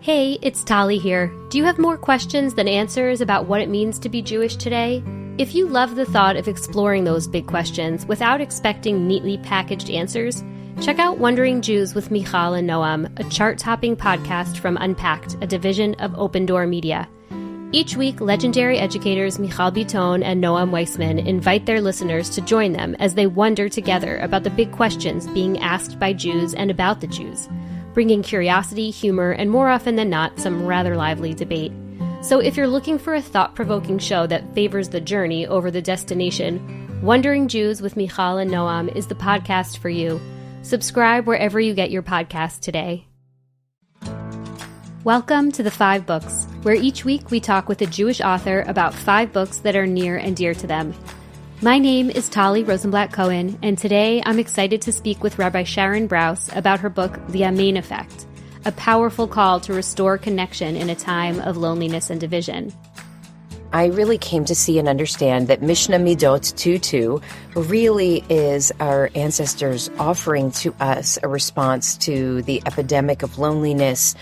Hey, it's Tali here. Do you have more questions than answers about what it means to be Jewish today? If you love the thought of exploring those big questions without expecting neatly packaged answers, check out Wondering Jews with Michal and Noam, a chart-topping podcast from Unpacked, a division of Open Door Media. Each week, legendary educators Michal Biton and Noam Weissman invite their listeners to join them as they wonder together about the big questions being asked by Jews and about the Jews, bringing curiosity, humor, and more often than not, some rather lively debate. So if you're looking for a thought-provoking show that favors the journey over the destination, Wondering Jews with Michal and Noam is the podcast for you. Subscribe wherever you get your podcasts today. Welcome to The 5 Books, where each week we talk with a Jewish author about 5 books that are near and dear to them. My name is Tali Rosenblatt-Cohen, and today I'm excited to speak with Rabbi Sharon Brous about her book, The Amen Effect, a powerful call to restore connection in a time of loneliness and division. I really came to see and understand that Mishnah Midot 2:2 really is our ancestors offering to us a response to the epidemic of loneliness,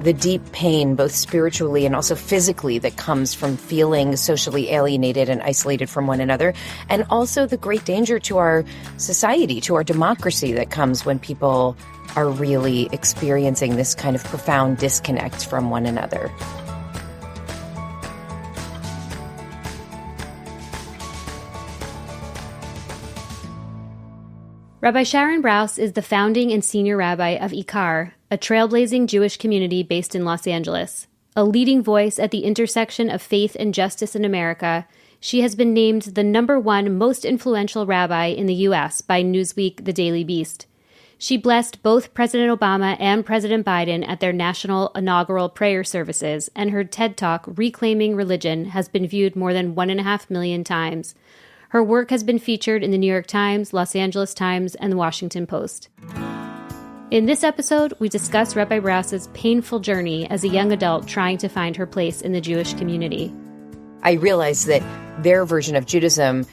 the deep pain, both spiritually and also physically, that comes from feeling socially alienated and isolated from one another, and also the great danger to our society, to our democracy, that comes when people are really experiencing this kind of profound disconnect from one another. Rabbi Sharon Brous is the founding and senior rabbi of IKAR, a trailblazing Jewish community based in Los Angeles. A leading voice at the intersection of faith and justice in America, she has been named the #1 most influential rabbi in the U.S. by Newsweek, The Daily Beast. She blessed both President Obama and President Biden at their National Inaugural Prayer Services, and her TED Talk, Reclaiming Religion, has been viewed more than 1.5 million times. Her work has been featured in the New York Times, Los Angeles Times, and the Washington Post. In this episode, we discuss Rabbi Brous's painful journey as a young adult trying to find her place in the Jewish community. I realized that their version of Judaism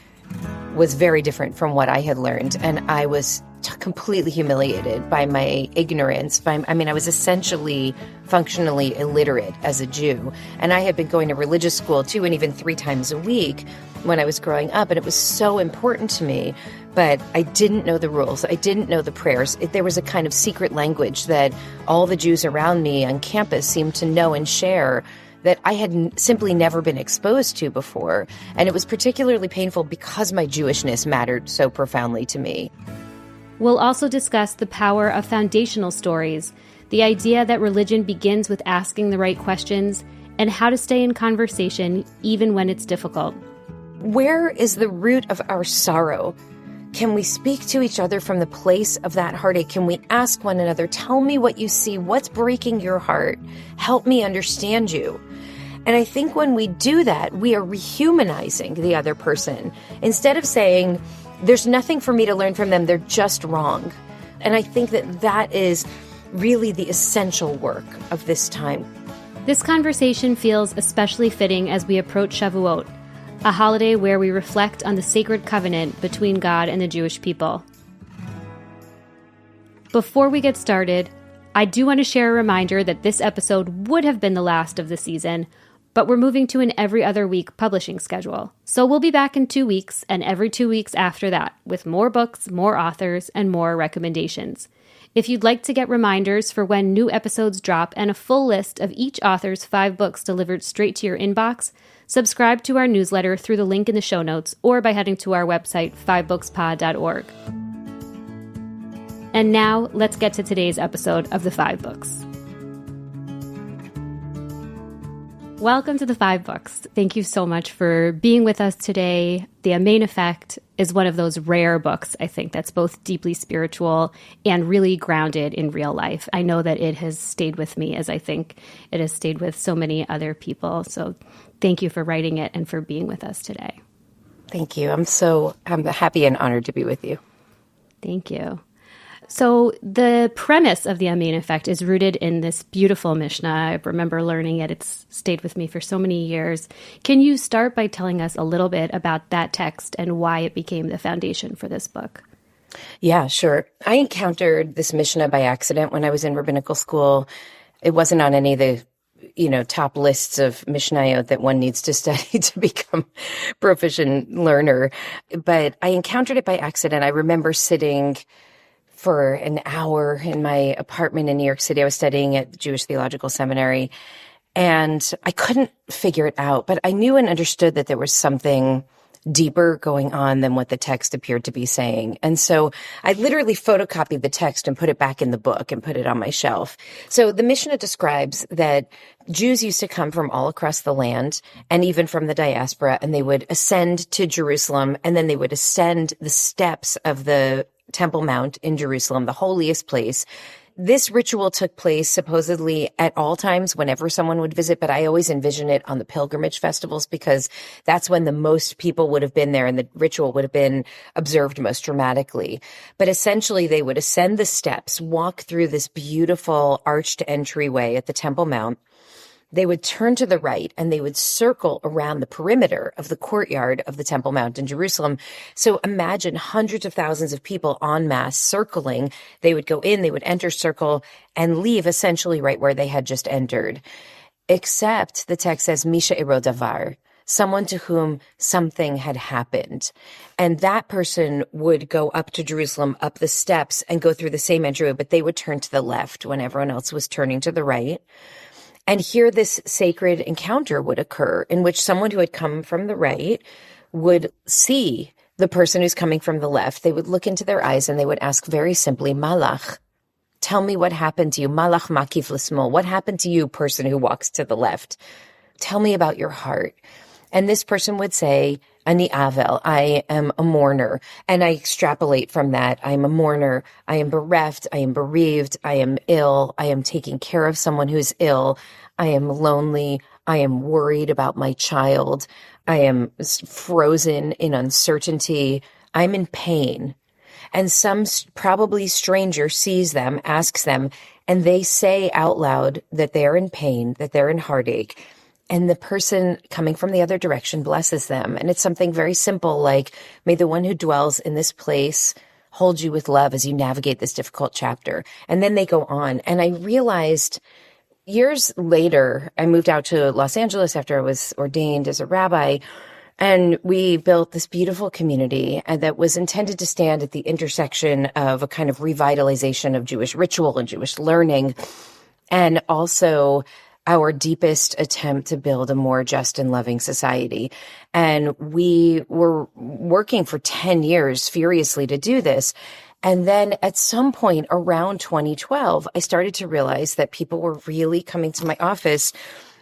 was very different from what I had learned, and I was completely humiliated by my ignorance. I was essentially functionally illiterate as a Jew, and I had been going to religious school 2 and even 3 times a week when I was growing up, and it was so important to me, but I didn't know the rules. I didn't know the prayers. There was a kind of secret language that all the Jews around me on campus seemed to know and share that I had simply never been exposed to before, and it was particularly painful because my Jewishness mattered so profoundly to me. We'll also discuss the power of foundational stories, the idea that religion begins with asking the right questions, and how to stay in conversation even when it's difficult. Where is the root of our sorrow? Can we speak to each other from the place of that heartache? Can we ask one another, tell me what you see, what's breaking your heart? Help me understand you. And I think when we do that, we are rehumanizing the other person. Instead of saying, there's nothing for me to learn from them, they're just wrong. And I think that that is really the essential work of this time. This conversation feels especially fitting as we approach Shavuot, a holiday where we reflect on the sacred covenant between God and the Jewish people. Before we get started, I do want to share a reminder that this episode would have been the last of the season, but we're moving to an every other week publishing schedule. So we'll be back in 2 weeks and every 2 weeks after that with more books, more authors, and more recommendations. If you'd like to get reminders for when new episodes drop and a full list of each author's 5 books delivered straight to your inbox, subscribe to our newsletter through the link in the show notes or by heading to our website, 5bookspod.org. And now, let's get to today's episode of The 5 Books. Welcome to The 5 Books. Thank you so much for being with us today. The Amen Effect is one of those rare books, I think, that's both deeply spiritual and really grounded in real life. I know that it has stayed with me, as I think it has stayed with so many other people. So thank you for writing it and for being with us today. Thank you. I'm happy and honored to be with you. Thank you. So the premise of the Amen Effect is rooted in this beautiful Mishnah. I remember learning it. It's stayed with me for so many years. Can you start by telling us a little bit about that text and why it became the foundation for this book? Yeah, sure. I encountered this Mishnah by accident when I was in rabbinical school. It wasn't on any of the top lists of Mishnayot that one needs to study to become proficient learner. But I encountered it by accident. I remember sitting for an hour in my apartment in New York City. I was studying at the Jewish Theological Seminary, and I couldn't figure it out, but I knew and understood that there was something deeper going on than what the text appeared to be saying. And so I literally photocopied the text and put it back in the book and put it on my shelf. So the Mishnah describes that Jews used to come from all across the land and even from the diaspora, and they would ascend to Jerusalem, and then they would ascend the steps of the Temple Mount in Jerusalem, the holiest place. This ritual took place supposedly at all times whenever someone would visit, but I always envision it on the pilgrimage festivals because that's when the most people would have been there and the ritual would have been observed most dramatically. But essentially, they would ascend the steps, walk through this beautiful arched entryway at the Temple Mount. They would turn to the right and they would circle around the perimeter of the courtyard of the Temple Mount in Jerusalem. So imagine hundreds of thousands of people en masse circling. They would go in, they would enter, circle, and leave essentially right where they had just entered. Except the text says, Misha ero davar, someone to whom something had happened. And that person would go up to Jerusalem, up the steps, and go through the same entryway, but they would turn to the left when everyone else was turning to the right. And here this sacred encounter would occur in which someone who had come from the right would see the person who's coming from the left. They would look into their eyes and they would ask very simply, Malach, tell me what happened to you. Malach makif l'smol. What happened to you, person who walks to the left? Tell me about your heart. And this person would say, Ani avel, I am a mourner. And I extrapolate from that. I am a mourner. I am bereft. I am bereaved. I am ill. I am taking care of someone who's ill. I am lonely. I am worried about my child. I am frozen in uncertainty. I'm in pain. And some probably stranger sees them, asks them, and they say out loud that they're in pain, that they're in heartache. And the person coming from the other direction blesses them. And it's something very simple like, may the one who dwells in this place hold you with love as you navigate this difficult chapter. And then they go on. And I realized years later, I moved out to Los Angeles after I was ordained as a rabbi. And we built this beautiful community that was intended to stand at the intersection of a kind of revitalization of Jewish ritual and Jewish learning, and also our deepest attempt to build a more just and loving society. And we were working for 10 years furiously to do this. And then at some point around 2012, I started to realize that people were really coming to my office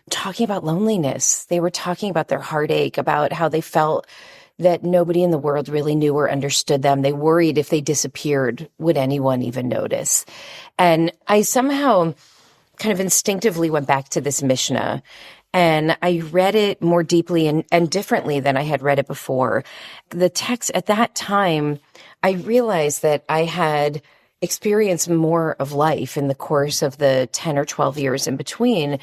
talking about loneliness. They were talking about their heartache, about how they felt that nobody in the world really knew or understood them. They worried if they disappeared, would anyone even notice? And I somehow kind of instinctively went back to this Mishnah, and I read it more deeply and differently than I had read it before. The text at that time, I realized that I had experienced more of life in the course of the 10 or 12 years in between.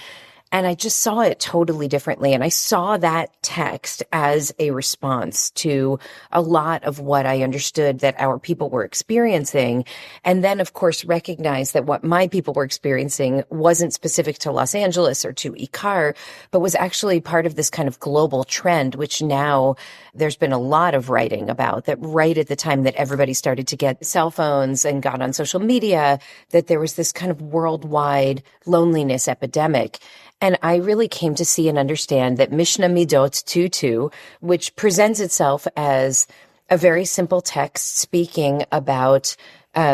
And I just saw it totally differently. And I saw that text as a response to a lot of what I understood that our people were experiencing. And then, of course, recognized that what my people were experiencing wasn't specific to Los Angeles or to IKAR, but was actually part of this kind of global trend, which now there's been a lot of writing about, that right at the time that everybody started to get cell phones and got on social media, that there was this kind of worldwide loneliness epidemic. And I really came to see and understand that Mishnah Midot 2:2, which presents itself as a very simple text speaking about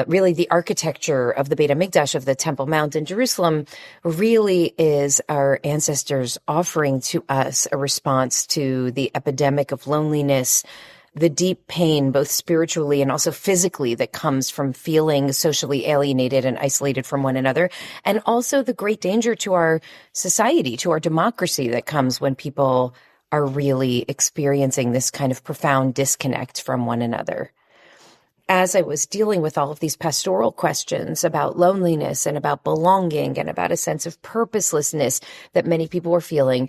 really the architecture of the Beit HaMikdash, of the Temple Mount in Jerusalem, really is our ancestors offering to us a response to the epidemic of loneliness, the deep pain, both spiritually and also physically, that comes from feeling socially alienated and isolated from one another, and also the great danger to our society, to our democracy, that comes when people are really experiencing this kind of profound disconnect from one another. As I was dealing with all of these pastoral questions about loneliness and about belonging and about a sense of purposelessness that many people were feeling,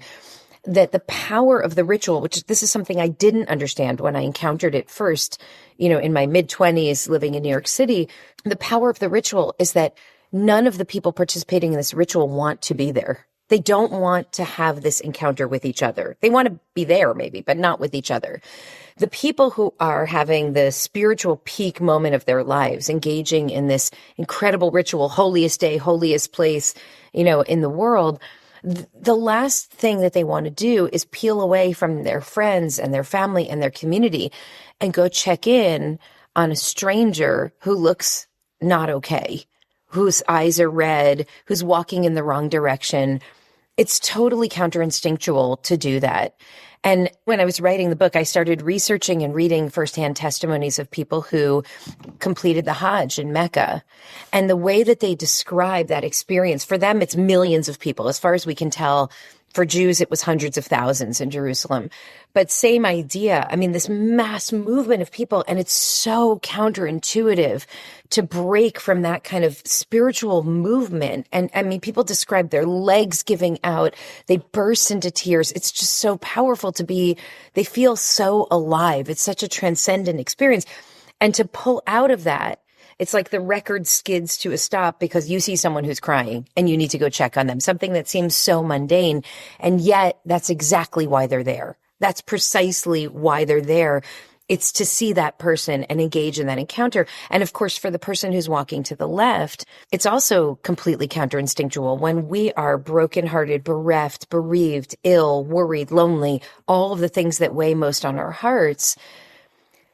that the power of the ritual, which this is something I didn't understand when I encountered it first, in my mid-20s living in New York City, the power of the ritual is that none of the people participating in this ritual want to be there. They don't want to have this encounter with each other. They want to be there maybe, but not with each other. The people who are having the spiritual peak moment of their lives, engaging in this incredible ritual, holiest day, holiest place, in the world, the last thing that they want to do is peel away from their friends and their family and their community and go check in on a stranger who looks not okay, whose eyes are red, who's walking in the wrong direction. It's totally counterinstinctual to do that. And when I was writing the book, I started researching and reading firsthand testimonies of people who completed the Hajj in Mecca. And the way that they describe that experience, for them, it's millions of people. As far as we can tell, for Jews, it was hundreds of thousands in Jerusalem. But same idea. I mean, this mass movement of people, and it's so counterintuitive to break from that kind of spiritual movement. And I mean, people describe their legs giving out. They burst into tears. It's just so powerful they feel so alive. It's such a transcendent experience. And to pull out of that, it's like the record skids to a stop because you see someone who's crying and you need to go check on them, something that seems so mundane. And yet that's exactly why they're there. That's precisely why they're there. It's to see that person and engage in that encounter. And of course, for the person who's walking to the left, it's also completely counterinstinctual. When we are brokenhearted, bereft, bereaved, ill, worried, lonely, all of the things that weigh most on our hearts,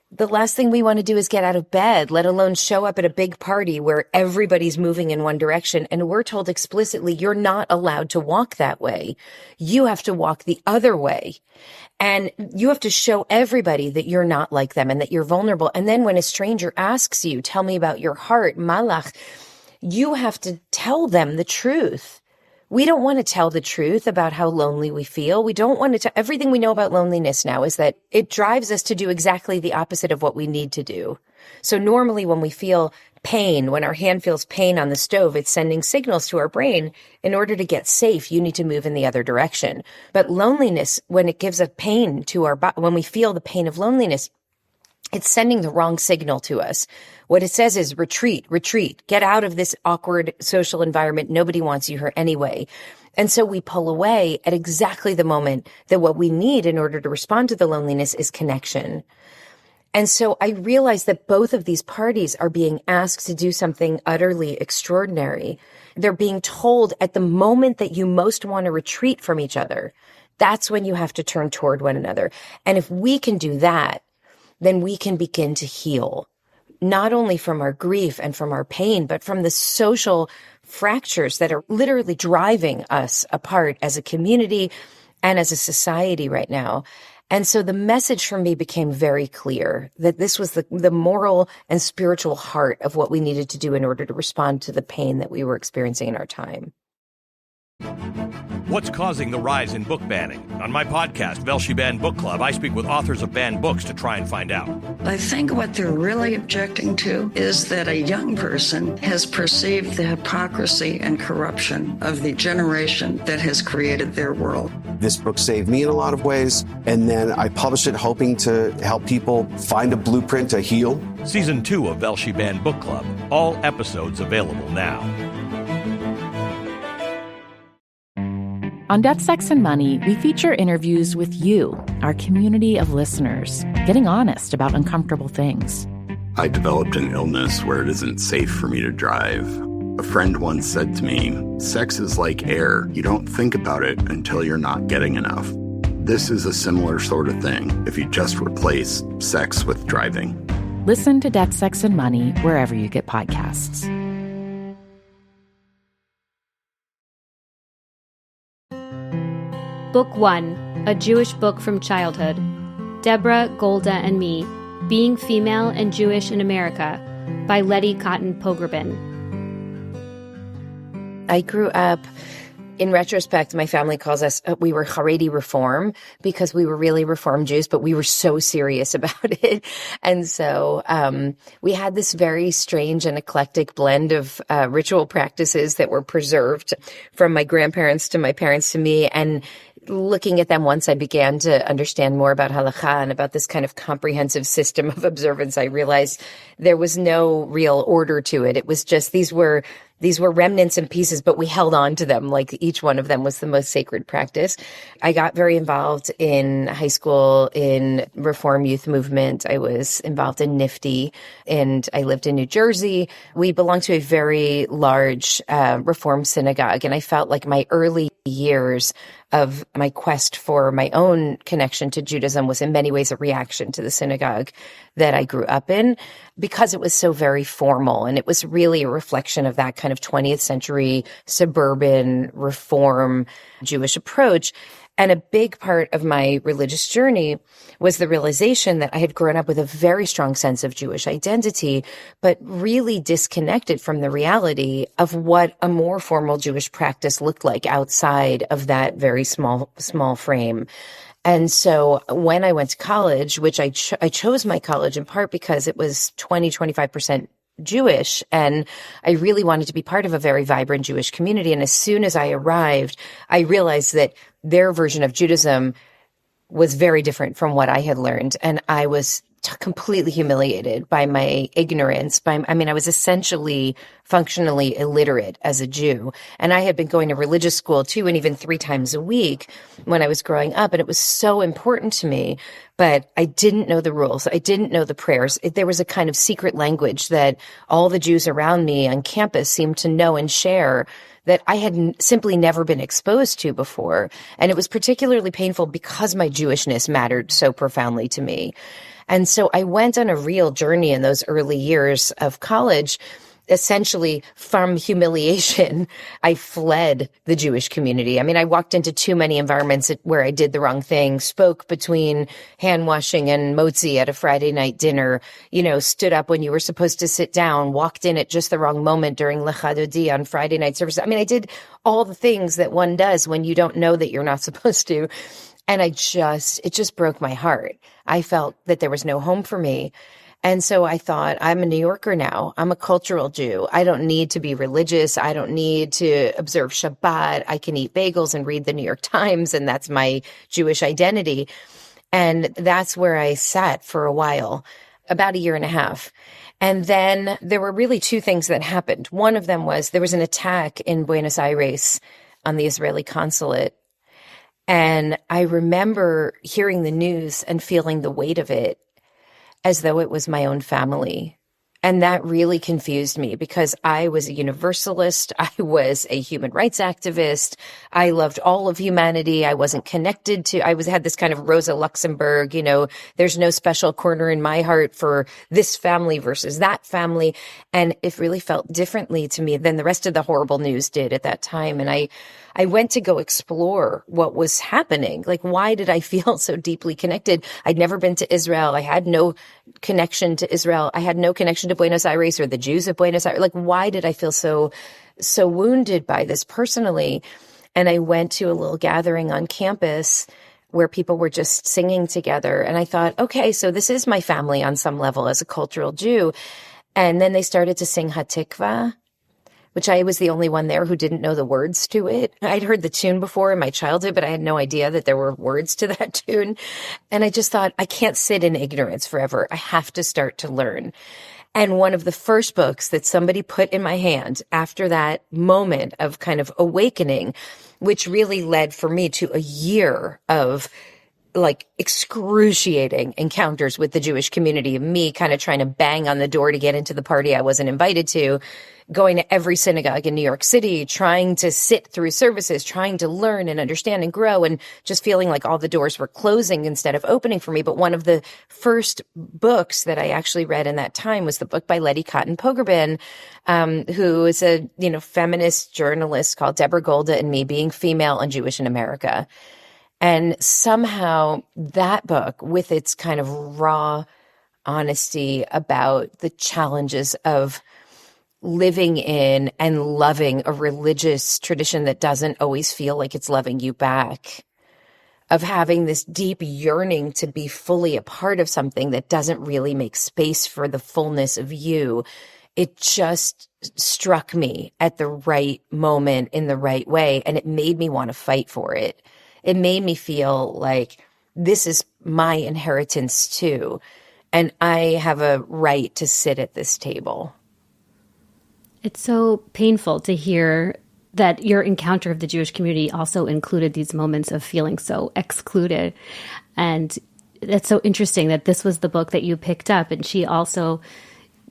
the last thing we want to do is get out of bed, let alone show up at a big party where everybody's moving in one direction. And we're told explicitly, you're not allowed to walk that way. You have to walk the other way. And you have to show everybody that you're not like them and that you're vulnerable. And then when a stranger asks you, tell me about your heart, malach, you have to tell them the truth. We don't want to tell the truth about how lonely we feel. We don't want to tell. Everything we know about loneliness now is that it drives us to do exactly the opposite of what we need to do. So normally when we feel pain, when our hand feels pain on the stove, it's sending signals to our brain. In order to get safe, you need to move in the other direction. But loneliness, when it gives a pain to our body, when we feel the pain of loneliness, it's sending the wrong signal to us. What it says is retreat, retreat, get out of this awkward social environment. Nobody wants you here anyway. And so we pull away at exactly the moment that what we need in order to respond to the loneliness is connection. And so I realized that both of these parties are being asked to do something utterly extraordinary. They're being told at the moment that you most want to retreat from each other, that's when you have to turn toward one another. And if we can do that, then we can begin to heal, not only from our grief and from our pain, but from the social fractures that are literally driving us apart as a community and as a society right now. And so the message for me became very clear that this was the moral and spiritual heart of what we needed to do in order to respond to the pain that we were experiencing in our time. What's causing the rise in book banning? On my podcast, Velshi Banned Book Club, I speak with authors of banned books to try and find out. I think what they're really objecting to is that a young person has perceived the hypocrisy and corruption of the generation that has created their world. This book saved me in a lot of ways, and then I published it hoping to help people find a blueprint to heal. Season 2 of Velshi Banned Book Club. All episodes available now. On Death, Sex, and Money, we feature interviews with you, our community of listeners, getting honest about uncomfortable things. I developed an illness where it isn't safe for me to drive. A friend once said to me, sex is like air. You don't think about it until you're not getting enough. This is a similar sort of thing if you just replace sex with driving. Listen to Death, Sex, and Money wherever you get podcasts. Book 1, A Jewish Book from Childhood. Deborah, Golda, and Me, Being Female and Jewish in America, by Letty Cotton Pogrebin. I grew up, in retrospect, my family calls us, we were Haredi Reform because we were really Reform Jews, but we were so serious about it. And so we had this very strange and eclectic blend of ritual practices that were preserved from my grandparents to my parents to me. And looking at them once I began to understand more about halakha and about this kind of comprehensive system of observance, I realized there was no real order to it. It was just, these were these were remnants and pieces, but we held on to them. Like each one of them was the most sacred practice. I got very involved in high school in Reform Youth Movement. I was involved in NIFTY, and I lived in New Jersey. We belonged to a very large Reform synagogue, and I felt like my early years of my quest for my own connection to Judaism was in many ways a reaction to the synagogue that I grew up in, because it was so very formal, and it was really a reflection of that kind of 20th century suburban Reform Jewish approach. And a big part of my religious journey was the realization that I had grown up with a very strong sense of Jewish identity, but really disconnected from the reality of what a more formal Jewish practice looked like outside of that very small frame. And so when I went to college, which I chose my college in part because it was 25% Jewish, and I really wanted to be part of a very vibrant Jewish community. And as soon as I arrived, I realized that their version of Judaism was very different from what I had learned. And I was completely humiliated by my ignorance. I was essentially functionally illiterate as a Jew. And I had been going to religious school 2 and even 3 times a week when I was growing up. And it was so important to me, but I didn't know the rules. I didn't know the prayers. There was a kind of secret language that all the Jews around me on campus seemed to know and share that I had simply never been exposed to before. And it was particularly painful because my Jewishness mattered so profoundly to me. And so I went on a real journey in those early years of college. Essentially, from humiliation, I fled the Jewish community. I walked into too many environments where I did the wrong thing, spoke between hand washing and motzi at a Friday night dinner, stood up when you were supposed to sit down, walked in at just the wrong moment during Lechadodi on Friday night service. I did all the things that one does when you don't know that you're not supposed to. And it just broke my heart. I felt that there was no home for me. And so I thought, I'm a New Yorker now. I'm a cultural Jew. I don't need to be religious. I don't need to observe Shabbat. I can eat bagels and read the New York Times, and that's my Jewish identity. And that's where I sat for a while, about a year and a half. And then there were really 2 things that happened. One of them was there was an attack in Buenos Aires on the Israeli consulate. And I remember hearing the news and feeling the weight of it as though it was my own family. And that really confused me because I was a universalist. I was a human rights activist. I loved all of humanity. I wasn't connected to, had this kind of Rosa Luxemburg, there's no special corner in my heart for this family versus that family. And it really felt differently to me than the rest of the horrible news did at that time. And I went to go explore what was happening. Like, why did I feel so deeply connected? I'd never been to Israel. I had no connection to Israel. I had no connection to Buenos Aires or the Jews of Buenos Aires. Like, why did I feel so wounded by this personally? And I went to a little gathering on campus where people were just singing together. And I thought, okay, so this is my family on some level as a cultural Jew. And then they started to sing Hatikva, which I was the only one there who didn't know the words to it. I'd heard the tune before in my childhood, but I had no idea that there were words to that tune. And I just thought, I can't sit in ignorance forever. I have to start to learn. And one of the first books that somebody put in my hand after that moment of kind of awakening, which really led for me to a year of like excruciating encounters with the Jewish community, me kind of trying to bang on the door to get into the party I wasn't invited to, going to every synagogue in New York City, trying to sit through services, trying to learn and understand and grow, and just feeling like all the doors were closing instead of opening for me. But one of the first books that I actually read in that time was the book by Letty Cotton Pogrebin, who is a, feminist journalist called Deborah Golda and Me, Being Female and Jewish in America. And somehow that book, with its kind of raw honesty about the challenges of living in and loving a religious tradition that doesn't always feel like it's loving you back, of having this deep yearning to be fully a part of something that doesn't really make space for the fullness of you, it just struck me at the right moment in the right way. And it made me want to fight for it. It made me feel like this is my inheritance too, and I have a right to sit at this table. It's so painful to hear that your encounter of the Jewish community also included these moments of feeling so excluded. And it's so interesting that this was the book that you picked up. And she also,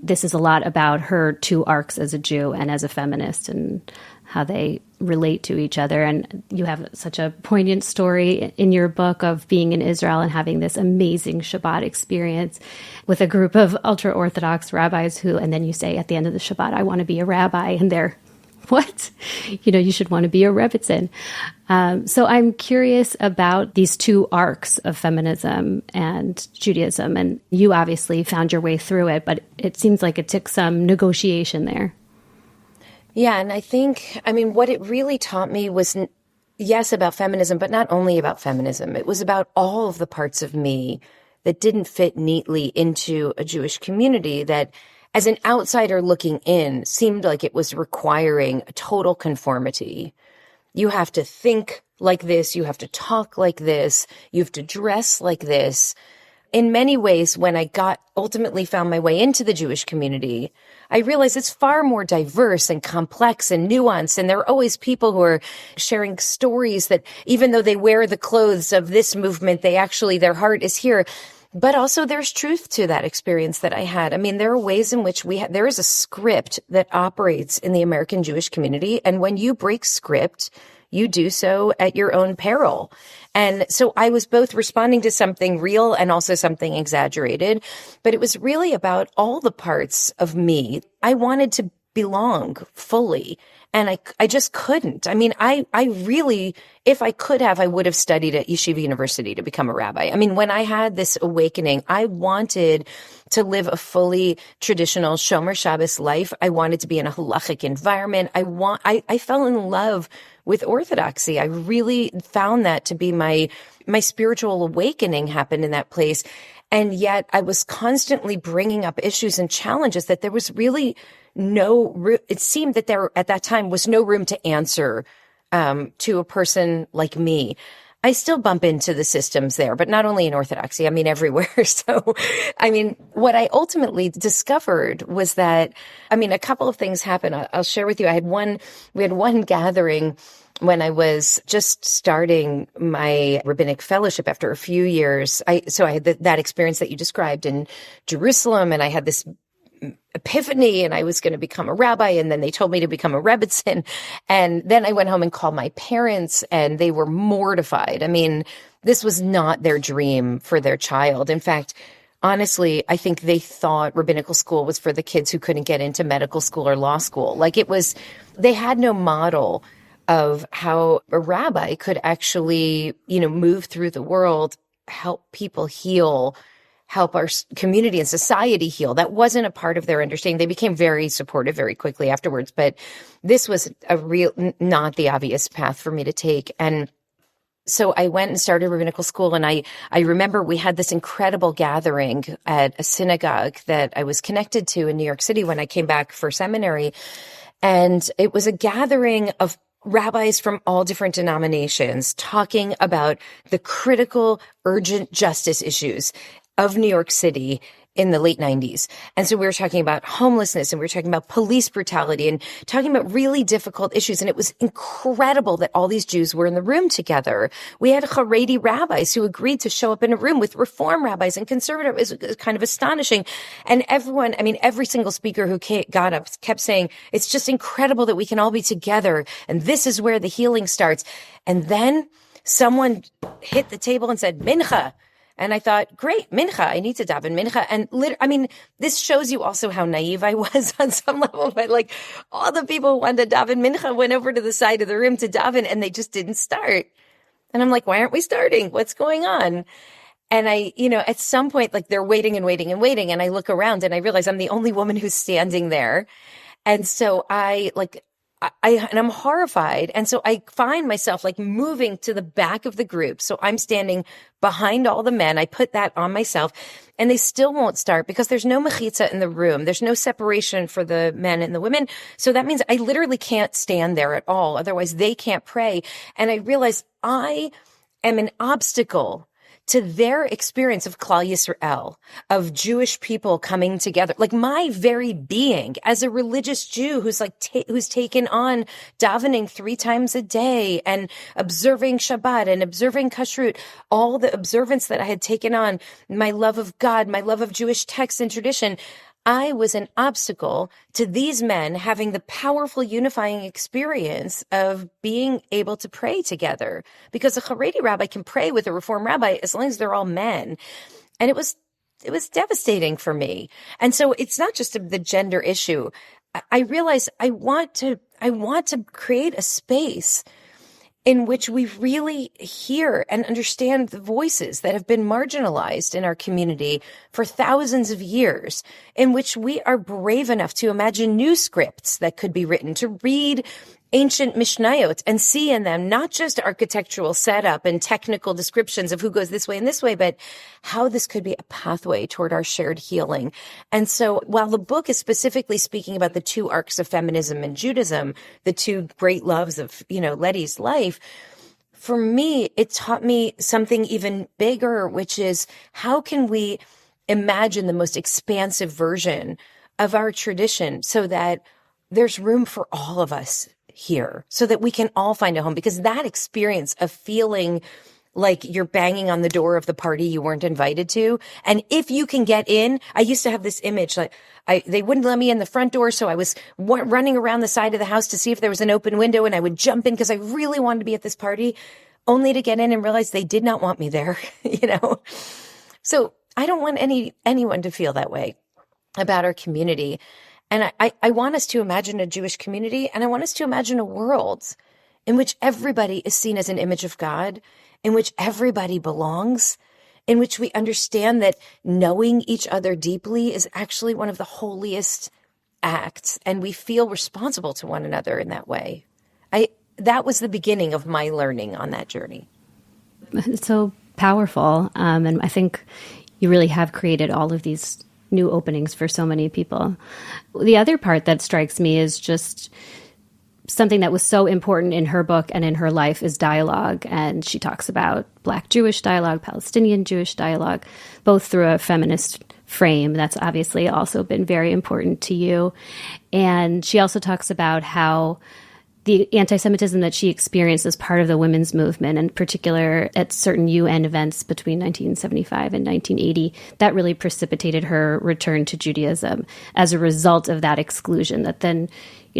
this is a lot about her two arcs as a Jew and as a feminist and how they relate to each other. And you have such a poignant story in your book of being in Israel and having this amazing Shabbat experience with a group of ultra-Orthodox rabbis who, and then you say at the end of the Shabbat, I want to be a rabbi. And they're, what? You should want to be a Rebbitzin. So I'm curious about these two arcs of feminism and Judaism. And you obviously found your way through it, but it seems like it took some negotiation there. Yeah, and I think, what it really taught me was, yes, about feminism, but not only about feminism. It was about all of the parts of me that didn't fit neatly into a Jewish community that, as an outsider looking in, seemed like it was requiring a total conformity. You have to think like this. You have to talk like this. You have to dress like this. In many ways, when I ultimately found my way into the Jewish community, I realized it's far more diverse and complex and nuanced. And there are always people who are sharing stories that even though they wear the clothes of this movement, their heart is here. But also there's truth to that experience that I had. There are ways in which there is a script that operates in the American Jewish community. And when you break script, you do so at your own peril. And so I was both responding to something real and also something exaggerated, but it was really about all the parts of me. I wanted to belong fully, and I just couldn't. I really, if I could have, I would have studied at Yeshiva University to become a rabbi. When I had this awakening, I wanted to live a fully traditional Shomer Shabbos life. I wanted to be in a halachic environment. I fell in love with Orthodoxy. I really found that to be my spiritual awakening happened in that place. And yet I was constantly bringing up issues and challenges that there was really it seemed that there at that time was no room to answer to a person like me. I still bump into the systems there, but not only in Orthodoxy, everywhere. So, what I ultimately discovered was that, a couple of things happened. I'll share with you. We had one gathering when I was just starting my rabbinic fellowship after a few years. I had that experience that you described in Jerusalem, and I had this epiphany, and I was going to become a rabbi, and then they told me to become a rebbitzin. And then I went home and called my parents, and they were mortified. This was not their dream for their child. In fact, honestly, I think they thought rabbinical school was for the kids who couldn't get into medical school or law school. They had no model of how a rabbi could actually, move through the world, help people heal, help our community and society heal. That wasn't a part of their understanding. They became very supportive very quickly afterwards, but this was not the obvious path for me to take. And so I went and started rabbinical school, and I remember we had this incredible gathering at a synagogue that I was connected to in New York City when I came back for seminary. And it was a gathering of rabbis from all different denominations talking about the critical, urgent justice issues of New York City in the late 90s. And so we were talking about homelessness, and we were talking about police brutality, and talking about really difficult issues. And it was incredible that all these Jews were in the room together. We had Haredi rabbis who agreed to show up in a room with Reform rabbis and conservative. It was kind of astonishing. And everyone, every single speaker who got up kept saying, it's just incredible that we can all be together, and this is where the healing starts. And then someone hit the table and said, Mincha. And I thought, great, mincha, I need to daven mincha. And this shows you also how naive I was on some level, but all the people who wanted to daven mincha went over to the side of the room to daven, and they just didn't start. And I'm like, why aren't we starting? What's going on? And at some point, they're waiting and waiting and waiting. And I look around and I realize I'm the only woman who's standing there. And so I'm horrified. And so I find myself moving to the back of the group. So I'm standing behind all the men. I put that on myself, and they still won't start because there's no mechitza in the room. There's no separation for the men and the women. So that means I literally can't stand there at all. Otherwise they can't pray. And I realize I am an obstacle to their experience of Klal Yisrael, of Jewish people coming together. Like my very being as a religious Jew who's who's taken on davening 3 times a day and observing Shabbat and observing Kashrut, all the observance that I had taken on, my love of God, my love of Jewish text and tradition, I was an obstacle to these men having the powerful unifying experience of being able to pray together, because a Haredi rabbi can pray with a Reform rabbi as long as they're all men. And it was devastating for me. And so it's not just the gender issue. I realized I want to create a space in which we really hear and understand the voices that have been marginalized in our community for thousands of years, in which we are brave enough to imagine new scripts that could be written, to read ancient Mishnayot and see in them not just architectural setup and technical descriptions of who goes this way and this way, but how this could be a pathway toward our shared healing. And so while the book is specifically speaking about the 2 arcs of feminism and Judaism, the 2 great loves of, Letty's life, for me, it taught me something even bigger, which is how can we imagine the most expansive version of our tradition so that there's room for all of us here, so that we can all find a home. Because that experience of feeling like you're banging on the door of the party you weren't invited to, and if you can get in, I used to have this image, they wouldn't let me in the front door, so I was running around the side of the house to see if there was an open window, and I would jump in because I really wanted to be at this party, only to get in and realize they did not want me there, So I don't want anyone to feel that way about our community. And I want us to imagine a Jewish community, and I want us to imagine a world in which everybody is seen as an image of God, in which everybody belongs, in which we understand that knowing each other deeply is actually one of the holiest acts, and we feel responsible to one another in that way. That was the beginning of my learning on that journey. It's so powerful, and I think you really have created all of these new openings for so many people. The other part that strikes me is just something that was so important in her book and in her life is dialogue. And she talks about Black Jewish dialogue, Palestinian Jewish dialogue, both through a feminist frame. That's obviously also been very important to you. And she also talks about how the anti-Semitism that she experienced as part of the women's movement, in particular at certain UN events between 1975 and 1980, that really precipitated her return to Judaism as a result of that exclusion. That then,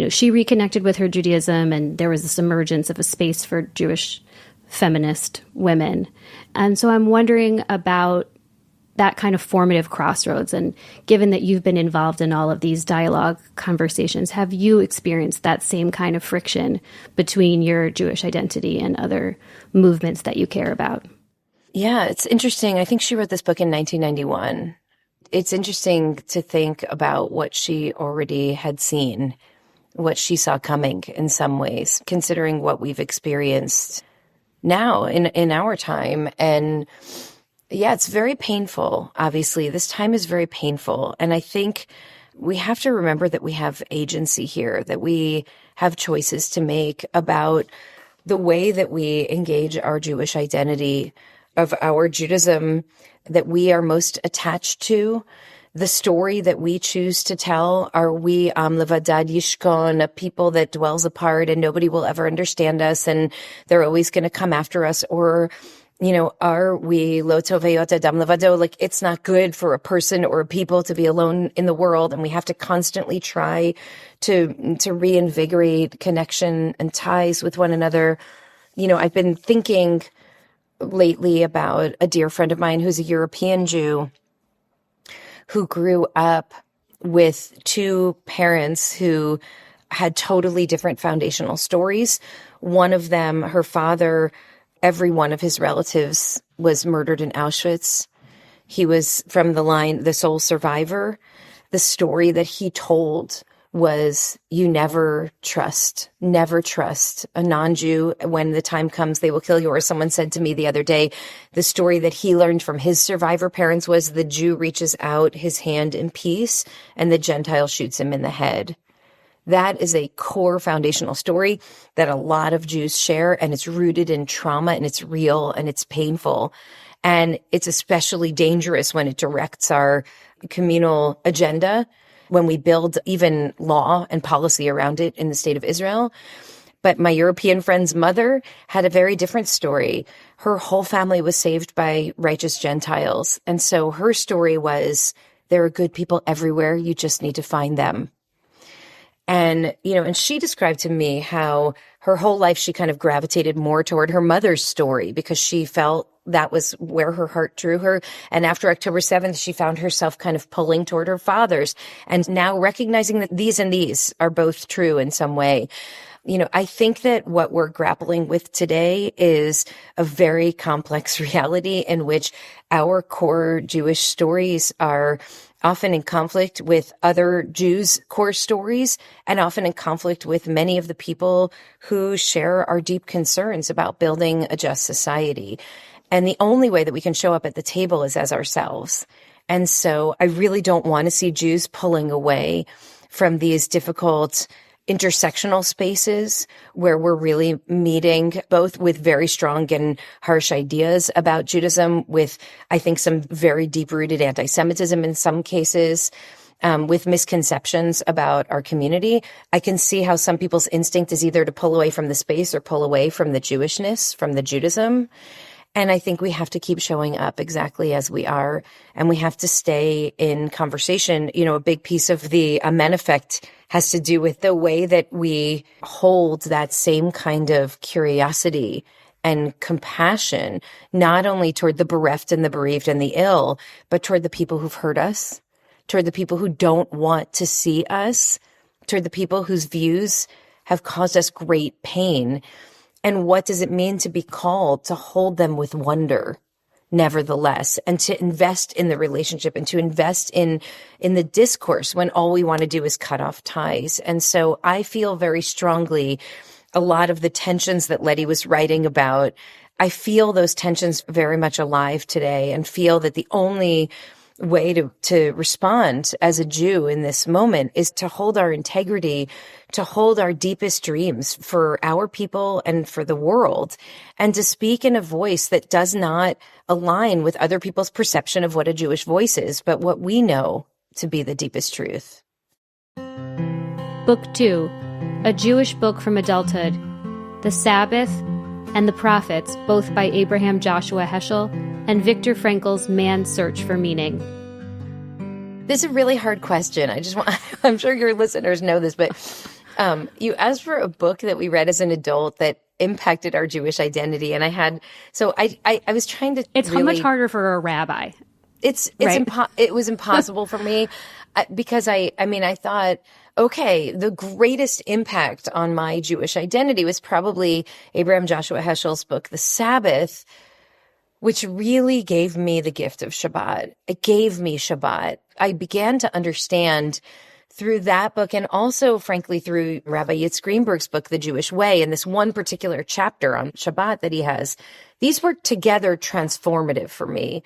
she reconnected with her Judaism, and there was this emergence of a space for Jewish feminist women. And so I'm wondering about that kind of formative crossroads. And given that you've been involved in all of these dialogue conversations, have you experienced that same kind of friction between your Jewish identity and other movements that you care about? Yeah, it's interesting. I think she wrote this book in 1991. It's interesting to think about what she already had seen, what she saw coming in some ways, considering what we've experienced now in our time. And yeah, it's very painful. Obviously, this time is very painful. And I think we have to remember that we have agency here, that we have choices to make about the way that we engage our Jewish identity, of our Judaism that we are most attached to, the story that we choose to tell. Are we levadad yishkon, a people that dwells apart and nobody will ever understand us and they're always going to come after us? Or are we lo toveyot adam levado? Like, it's not good for a person or a people to be alone in the world, and we have to constantly try to reinvigorate connection and ties with one another. I've been thinking lately about a dear friend of mine who's a European Jew who grew up with 2 parents who had totally different foundational stories. One of them, her father, every one of his relatives was murdered in Auschwitz. He was from the line, the sole survivor. The story that he told was, you never trust a non-Jew. When the time comes, they will kill you. Or someone said to me the other day, the story that he learned from his survivor parents was, the Jew reaches out his hand in peace and the Gentile shoots him in the head. That is a core foundational story that a lot of Jews share, and it's rooted in trauma, and it's real, and it's painful. And it's especially dangerous when it directs our communal agenda, when we build even law and policy around it in the state of Israel. But my European friend's mother had a very different story. Her whole family was saved by righteous Gentiles. And so her story was, there are good people everywhere. You just need to find them. And, and she described to me how her whole life she kind of gravitated more toward her mother's story because she felt that was where her heart drew her. And after October 7th, she found herself kind of pulling toward her father's, and now recognizing that these and these are both true in some way. I think that what we're grappling with today is a very complex reality in which our core Jewish stories are often in conflict with other Jews' core stories, and often in conflict with many of the people who share our deep concerns about building a just society. And the only way that we can show up at the table is as ourselves. And so I really don't want to see Jews pulling away from these difficult intersectional spaces where we're really meeting both with very strong and harsh ideas about Judaism, with, I think, some very deep-rooted anti-Semitism in some cases, with misconceptions about our community. I can see how some people's instinct is either to pull away from the space or pull away from the Jewishness, from the Judaism. And I think we have to keep showing up exactly as we are, and we have to stay in conversation. A big piece of the Amen effect has to do with the way that we hold that same kind of curiosity and compassion, not only toward the bereft and the bereaved and the ill, but toward the people who've hurt us, toward the people who don't want to see us, toward the people whose views have caused us great pain. And what does it mean to be called to hold them with wonder, nevertheless, and to invest in the relationship and to invest in the discourse when all we want to do is cut off ties. And so I feel very strongly a lot of the tensions that Letty was writing about. I feel those tensions very much alive today, and feel that the only way to respond as a Jew in this moment is to hold our integrity, to hold our deepest dreams for our people and for the world, and to speak in a voice that does not align with other people's perception of what a Jewish voice is, but what we know to be the deepest truth. Book 2, A Jewish Book from Adulthood, The Sabbath and the Prophets, both by Abraham Joshua Heschel, and Viktor Frankl's Man's Search for Meaning. This is a really hard question. I'm sure your listeners know this, but you asked for a book that we read as an adult that impacted our Jewish identity. And I was trying to. It's really, much harder for a rabbi. It was impossible for me because I thought, okay, the greatest impact on my Jewish identity was probably Abraham Joshua Heschel's book, The Sabbath, which really gave me the gift of Shabbat. It gave me Shabbat. I began to understand through that book, and also, frankly, through Rabbi Yitzhak Greenberg's book, The Jewish Way, and this one particular chapter on Shabbat that he has. These were together transformative for me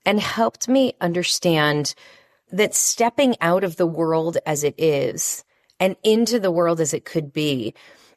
and helped me understand that stepping out of the world as it is and into the world as it could be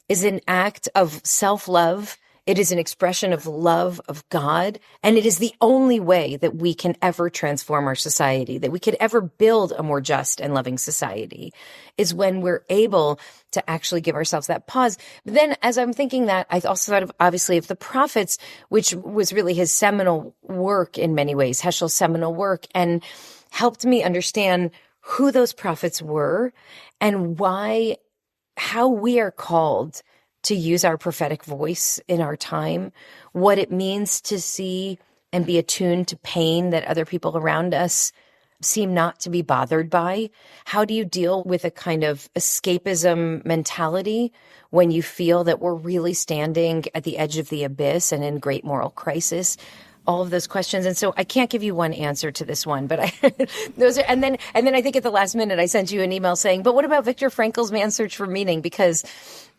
is an act of self-love. It is an expression of love of God, and it is the only way that we can ever transform our society, that we could ever build a more just and loving society, is when we're able to actually give ourselves that pause. But then as I'm thinking that, I also thought of, obviously, of the prophets, which was really his seminal work in many ways, Heschel's seminal work, and helped me understand who those prophets were and how we are called to use our prophetic voice in our time, what it means to see and be attuned to pain that other people around us seem not to be bothered by. How do you deal with a kind of escapism mentality when you feel that we're really standing at the edge of the abyss and in great moral crisis? All of those questions. And so I can't give you one answer to this one, but those are, and then I think at the last minute I sent you an email saying, but what about Viktor Frankl's Man's Search for Meaning? Because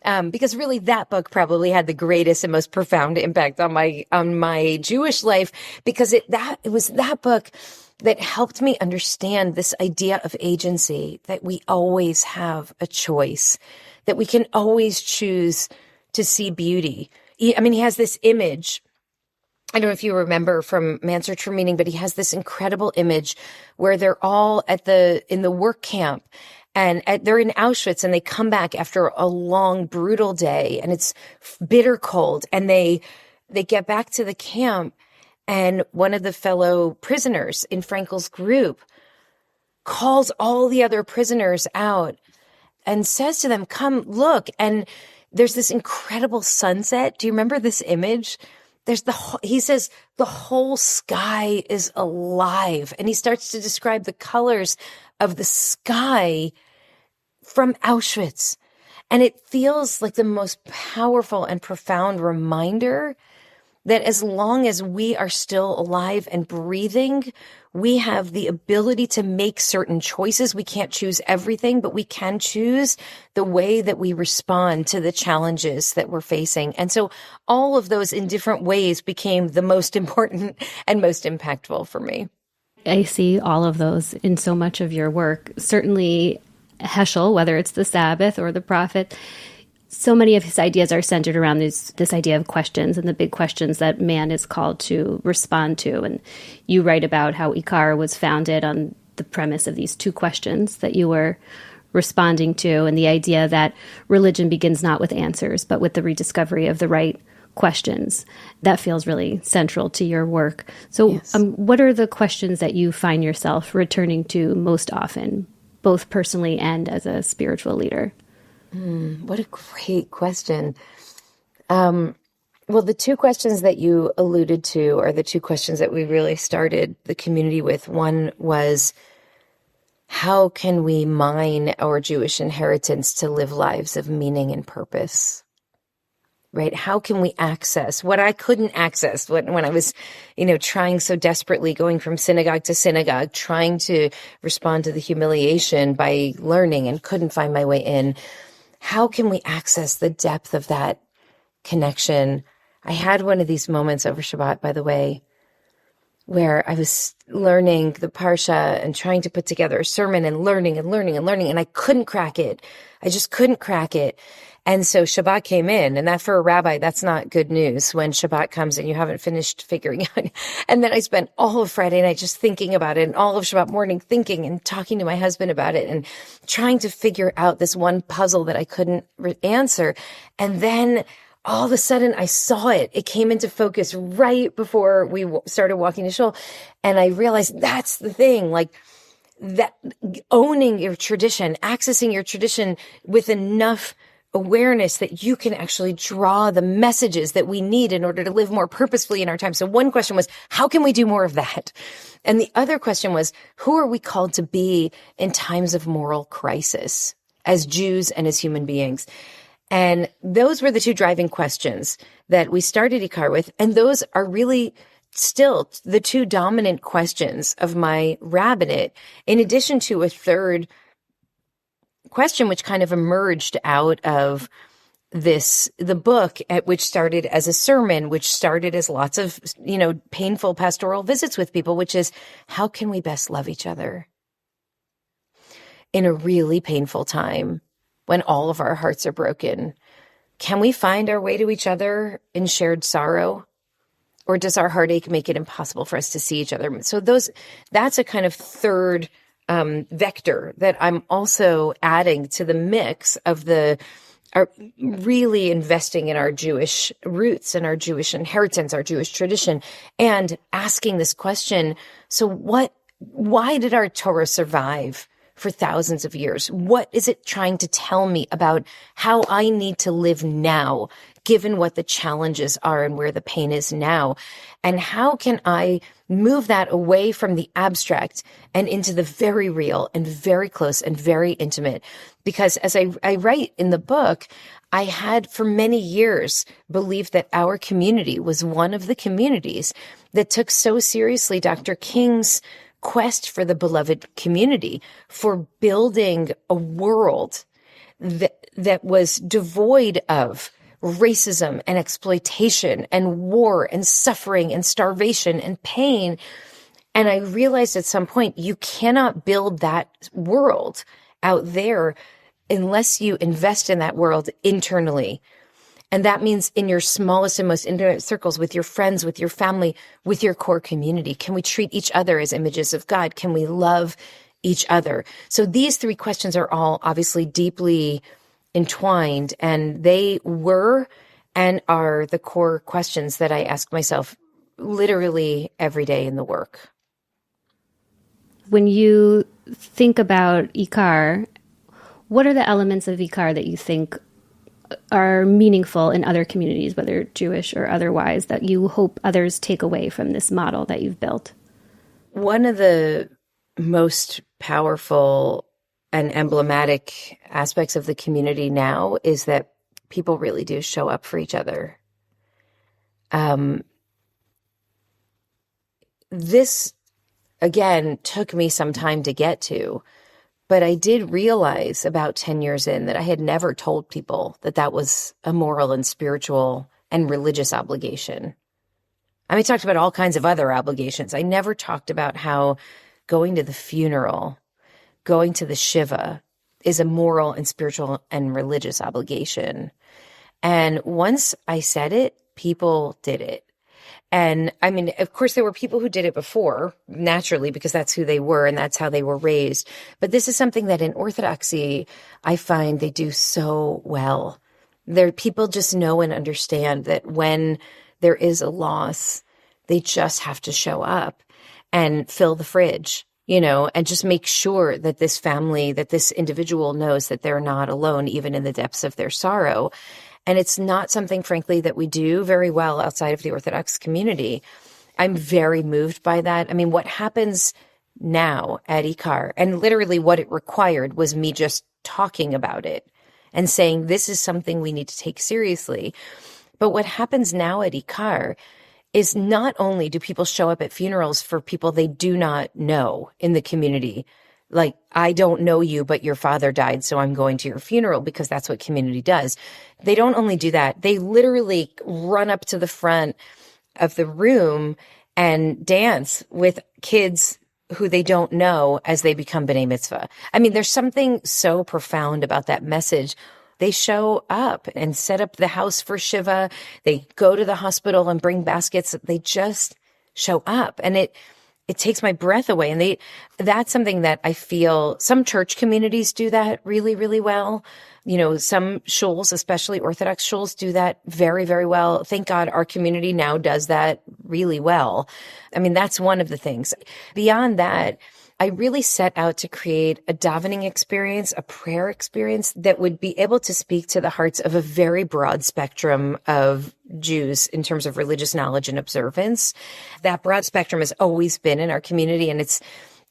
really that book probably had the greatest and most profound impact on my Jewish life, because it was that book that helped me understand this idea of agency, that we always have a choice, that we can always choose to see beauty. I mean, he has this image I don't know if you remember from Man's Search for Meaning, but he has this incredible image where they're all in the work camp, and they're in Auschwitz, and they come back after a long, brutal day, and it's bitter cold, and they get back to the camp, and one of the fellow prisoners in Frankel's group calls all the other prisoners out and says to them, come look. And there's this incredible sunset. Do you remember this image? He says, the whole sky is alive. And he starts to describe the colors of the sky from Auschwitz. And it feels like the most powerful and profound reminder that as long as we are still alive and breathing, we have the ability to make certain choices. We can't choose everything, but we can choose the way that we respond to the challenges that we're facing. And so all of those in different ways became the most important and most impactful for me. I see all of those in so much of your work. Certainly Heschel, whether it's the Sabbath or the Prophet, so many of his ideas are centered around this idea of questions and the big questions that man is called to respond to. And you write about how IKAR was founded on the premise of these two questions that you were responding to, and the idea that religion begins not with answers, but with the rediscovery of the right questions. That feels really central to your work. So yes. What are the questions that you find yourself returning to most often, both personally and as a spiritual leader? What a great question. Well, the two questions that you alluded to are the two questions that we really started the community with. One was, how can we mine our Jewish inheritance to live lives of meaning and purpose? Right? How can we access what I couldn't access when I was, trying so desperately, going from synagogue to synagogue, trying to respond to the humiliation by learning and couldn't find my way in. How can we access the depth of that connection? I had one of these moments over Shabbat, by the way, where I was learning the Parsha and trying to put together a sermon and learning, and I couldn't crack it. I just couldn't crack it. And so Shabbat came in, and that for a rabbi, that's not good news when Shabbat comes and you haven't finished figuring out. And then I spent all of Friday night just thinking about it, and all of Shabbat morning thinking and talking to my husband about it and trying to figure out this one puzzle that I couldn't answer. And then all of a sudden I saw it. It came into focus right before we started walking to shul. And I realized that's the thing, like that owning your tradition, accessing your tradition with enough awareness that you can actually draw the messages that we need in order to live more purposefully in our time. So one question was, how can we do more of that? And the other question was, who are we called to be in times of moral crisis as Jews and as human beings? And those were the two driving questions that we started IKAR with. And those are really still the two dominant questions of my rabbinate, in addition to a third question, which kind of emerged out of the book, which started as a sermon, which started as lots of, painful pastoral visits with people, which is, how can we best love each other in a really painful time when all of our hearts are broken? Can we find our way to each other in shared sorrow? Or does our heartache make it impossible for us to see each other? So that's a kind of third vector that I'm also adding to the mix of really investing in our Jewish roots and our Jewish inheritance, our Jewish tradition, and asking this question. So why did our Torah survive for thousands of years? What is it trying to tell me about how I need to live now, given what the challenges are and where the pain is now? And how can I move that away from the abstract and into the very real and very close and very intimate? Because as I write in the book, I had for many years believed that our community was one of the communities that took so seriously Dr. King's quest for the beloved community, for building a world that was devoid of racism and exploitation and war and suffering and starvation and pain. And I realized at some point, you cannot build that world out there unless you invest in that world internally. And that means in your smallest and most intimate circles, with your friends, with your family, with your core community. Can we treat each other as images of God? Can we love each other? So these three questions are all obviously deeply entwined, and they were and are the core questions that I ask myself literally every day in the work. When you think about IKAR, what are the elements of IKAR that you think are meaningful in other communities, whether Jewish or otherwise, that you hope others take away from this model that you've built? One of the most powerful and emblematic aspects of the community now is that people really do show up for each other. This, again, took me some time to get to, but I did realize about 10 years in that I had never told people that that was a moral and spiritual and religious obligation. I mean, I talked about all kinds of other obligations. I never talked about how going to the funeral, going to the Shiva is a moral and spiritual and religious obligation. And once I said it, people did it. And I mean, of course, there were people who did it before, naturally, because that's who they were and that's how they were raised. But this is something that in Orthodoxy, I find they do so well. People just know and understand that when there is a loss, they just have to show up and fill the fridge, and just make sure that this family, that this individual knows that they're not alone, even in the depths of their sorrow. And it's not something, frankly, that we do very well outside of the Orthodox community. I'm very moved by that. I mean, what happens now at IKAR, and literally what it required was me just talking about it and saying, this is something we need to take seriously. But what happens now at IKAR is not only do people show up at funerals for people they do not know in the community, like, I don't know you, but your father died, so I'm going to your funeral, because that's what community does. They don't only do that. They literally run up to the front of the room and dance with kids who they don't know as they become B'nai Mitzvah. I mean, there's something so profound about that message. They show up and set up the house for Shiva. They go to the hospital and bring baskets. They just show up. And it takes my breath away. And that's something that I feel some church communities do that really, really well. Some shuls, especially Orthodox shuls, do that very, very well. Thank God our community now does that really well. I mean, that's one of the things. Beyond that, I really set out to create a davening experience, a prayer experience that would be able to speak to the hearts of a very broad spectrum of Jews in terms of religious knowledge and observance. That broad spectrum has always been in our community, and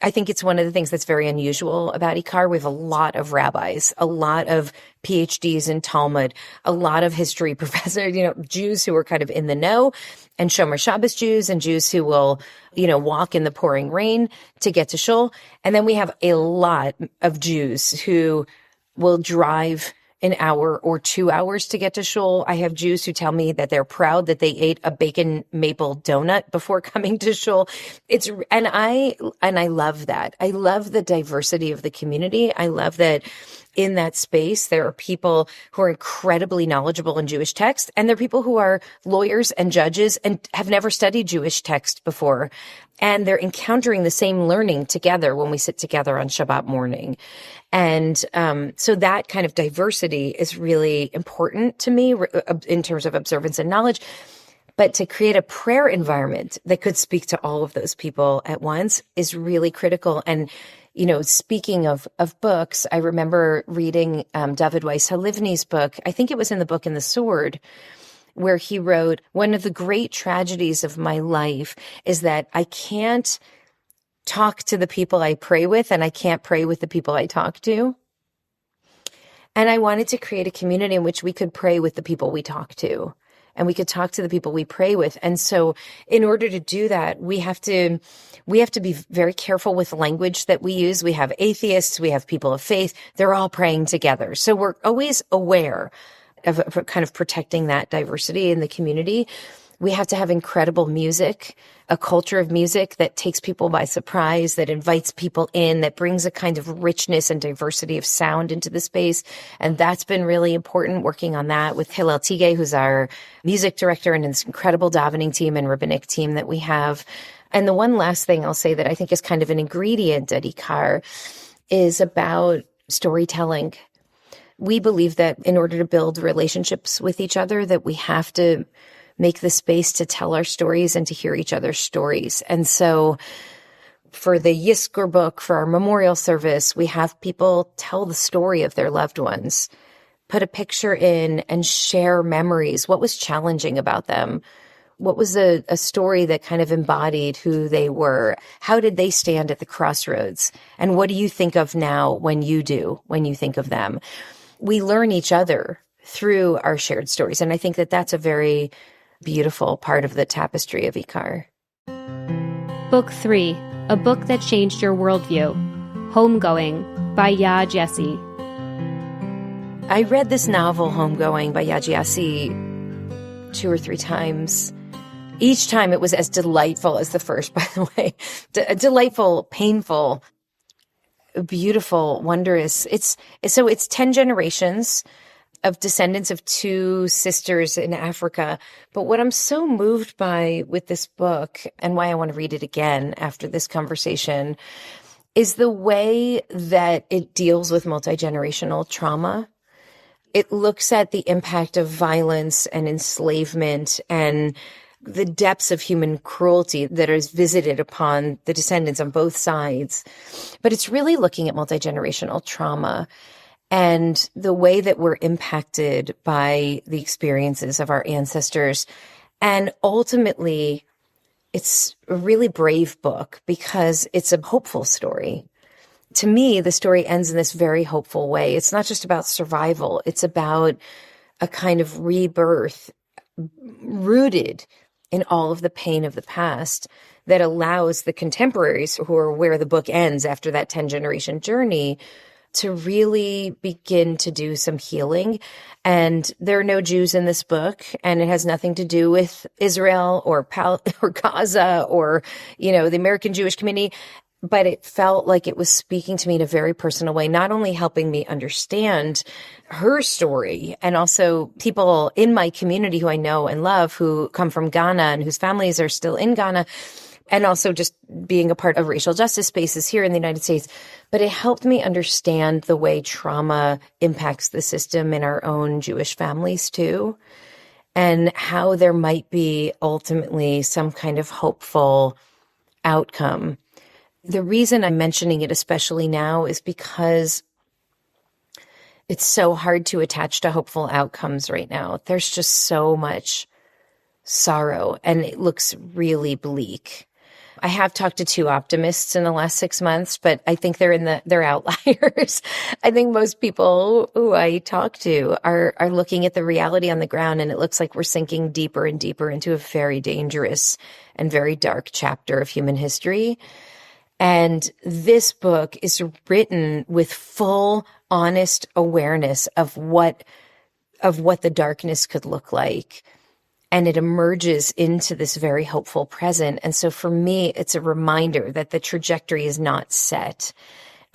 I think it's one of the things that's very unusual about IKAR. We have a lot of rabbis, a lot of PhDs in Talmud, a lot of history professors, Jews who are kind of in the know, and Shomer Shabbos Jews and Jews who will, walk in the pouring rain to get to shul. And then we have a lot of Jews who will drive an hour or 2 hours to get to shul. I have Jews who tell me that they're proud that they ate a bacon maple donut before coming to shul. And I love that. I love the diversity of the community. I love that in that space, there are people who are incredibly knowledgeable in Jewish text, and there are people who are lawyers and judges and have never studied Jewish text before. And they're encountering the same learning together when we sit together on Shabbat morning. And so that kind of diversity is really important to me in terms of observance and knowledge. But to create a prayer environment that could speak to all of those people at once is really critical. And speaking of books, I remember reading David Weiss Halivni's book. I think it was in the book In the Sword, where he wrote, one of the great tragedies of my life is that I can't talk to the people I pray with, and I can't pray with the people I talk to. And I wanted to create a community in which we could pray with the people we talk to, and we could talk to the people we pray with. And so in order to do that, we have to be very careful with language that we use. We have atheists, we have people of faith, they're all praying together. So we're always aware of kind of protecting that diversity in the community. We have to have incredible music, a culture of music that takes people by surprise, that invites people in, that brings a kind of richness and diversity of sound into the space. And that's been really important, working on that with Hillel Tige, who's our music director, and this incredible davening team and rabbinic team that we have. And the one last thing I'll say that I think is kind of an ingredient at IKAR is about storytelling. We believe that in order to build relationships with each other, that we have to make the space to tell our stories and to hear each other's stories. And so for the Yizkor book, for our memorial service, we have people tell the story of their loved ones, put a picture in and share memories. What was challenging about them? What was a story that kind of embodied who they were? How did they stand at the crossroads? And what do you think of now when you think of them? We learn each other through our shared stories. And I think that that's a very beautiful part of the tapestry of IKAR. Book 3, A Book That Changed Your Worldview, Homegoing by Yaa Gyasi. I read this novel, Homegoing by Yaa Gyasi, 2 or 3 times. Each time it was as delightful as the first, by the way. Delightful, painful, beautiful, wondrous. It's 10 generations of descendants of 2 sisters in Africa. But what I'm so moved by with this book, and why I want to read it again after this conversation, is the way that it deals with multi-generational trauma. It looks at the impact of violence and enslavement and the depths of human cruelty that is visited upon the descendants on both sides. But it's really looking at multi-generational trauma and the way that we're impacted by the experiences of our ancestors. And ultimately, it's a really brave book because it's a hopeful story. To me, the story ends in this very hopeful way. It's not just about survival. It's about a kind of rebirth rooted in all of the pain of the past that allows the contemporaries, who are where the book ends after that 10-generation journey, to really begin to do some healing. And there are no Jews in this book, and it has nothing to do with Israel or Gaza or, the American Jewish community. But it felt like it was speaking to me in a very personal way, not only helping me understand her story, and also people in my community who I know and love who come from Ghana and whose families are still in Ghana, and also just being a part of racial justice spaces here in the United States. But it helped me understand the way trauma impacts the system in our own Jewish families too, and how there might be ultimately some kind of hopeful outcome. The reason I'm mentioning it especially now is because it's so hard to attach to hopeful outcomes right now. There's just so much sorrow, and it looks really bleak. I have talked to 2 optimists in the last 6 months, but I think they're outliers. I think most people who I talk to are looking at the reality on the ground, and it looks like we're sinking deeper and deeper into a very dangerous and very dark chapter of human history. And this book is written with full, honest awareness of what the darkness could look like. And it emerges into this very hopeful present. And so for me, it's a reminder that the trajectory is not set.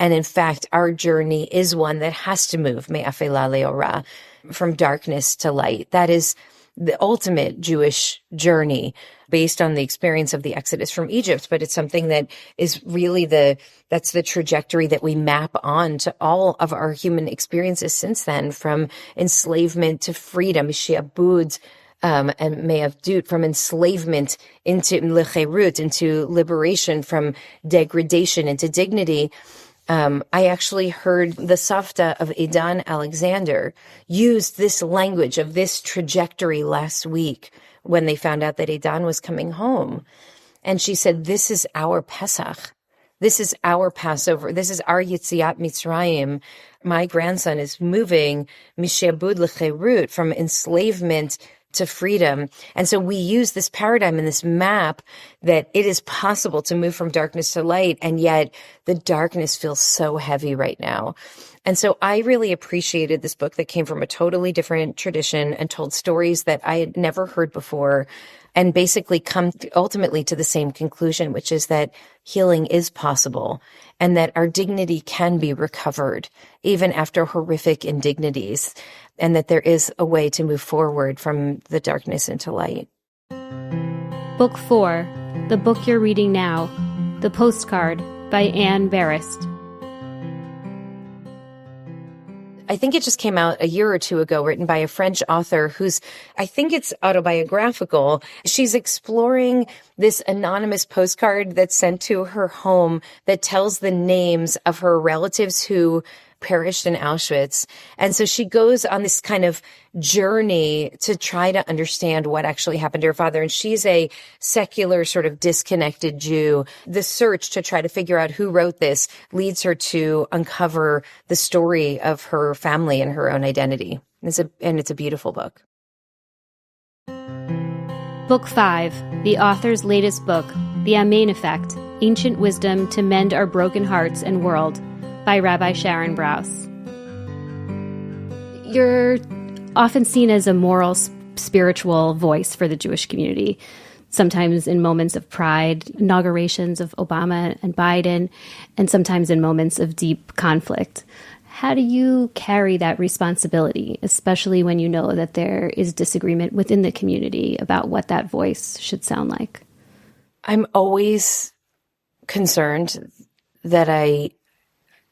And in fact, our journey is one that has to move, me'afela le'ora, from darkness to light. That is the ultimate Jewish journey based on the experience of the Exodus from Egypt. But it's something that is really that's the trajectory that we map on to all of our human experiences since then, from enslavement to freedom, shi'abud, and me'avdut, from enslavement into lecherut, into liberation, from degradation into dignity. I actually heard the Savta of Eidan Alexander use this language of this trajectory last week when they found out that Eidan was coming home. And she said, this is our Pesach. This is our Passover. This is our Yetziat Mitzrayim. My grandson is moving mishabud lecherut, from enslavement to freedom. And so we use this paradigm and this map that it is possible to move from darkness to light, and yet the darkness feels so heavy right now. And so I really appreciated this book that came from a totally different tradition and told stories that I had never heard before. and basically come ultimately to the same conclusion, which is that healing is possible and that our dignity can be recovered even after horrific indignities, and that there is a way to move forward from the darkness into light. Book 4, the book you're reading now, The Postcard by Anne Barrist. I think it just came out a year or two ago, written by a French author who's, I think it's autobiographical. She's exploring this anonymous postcard that's sent to her home that tells the names of her relatives who perished in Auschwitz. And so she goes on this kind of journey to try to understand what actually happened to her father. And she's a secular, sort of disconnected Jew. The search to try to figure out who wrote this leads her to uncover the story of her family and her own identity. And it's a beautiful book. Book 5, the author's latest book, The Amen Effect, Ancient Wisdom to Mend Our Broken Hearts and World, by Rabbi Sharon Brous. You're often seen as a moral, spiritual voice for the Jewish community, sometimes in moments of pride, inaugurations of Obama and Biden, and sometimes in moments of deep conflict. How do you carry that responsibility, especially when you know that there is disagreement within the community about what that voice should sound like? I'm always concerned that I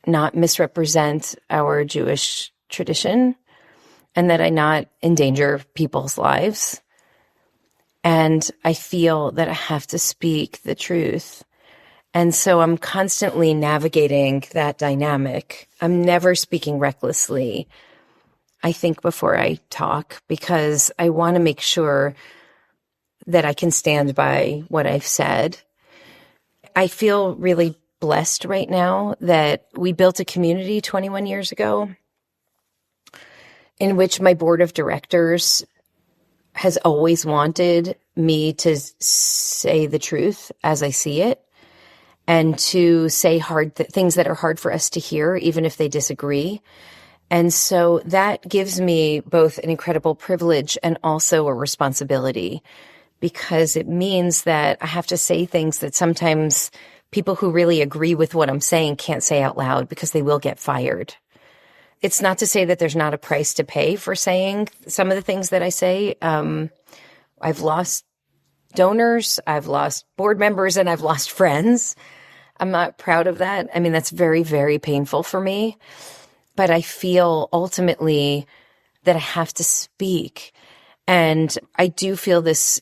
not misrepresent our Jewish tradition and that I not endanger people's lives. And I feel that I have to speak the truth. And so I'm constantly navigating that dynamic. I'm never speaking recklessly. I think before I talk because I want to make sure that I can stand by what I've said. I feel really blessed right now that we built a community 21 years ago in which my board of directors has always wanted me to say the truth as I see it and to say hard things that are hard for us to hear, even if they disagree. And so that gives me both an incredible privilege and also a responsibility, because it means that I have to say things that sometimes people who really agree with what I'm saying can't say out loud because they will get fired. It's not to say that there's not a price to pay for saying some of the things that I say. I've lost donors, I've lost board members, and I've lost friends. I'm not proud of that. I mean, that's very, very painful for me. But I feel ultimately that I have to speak. And I do feel this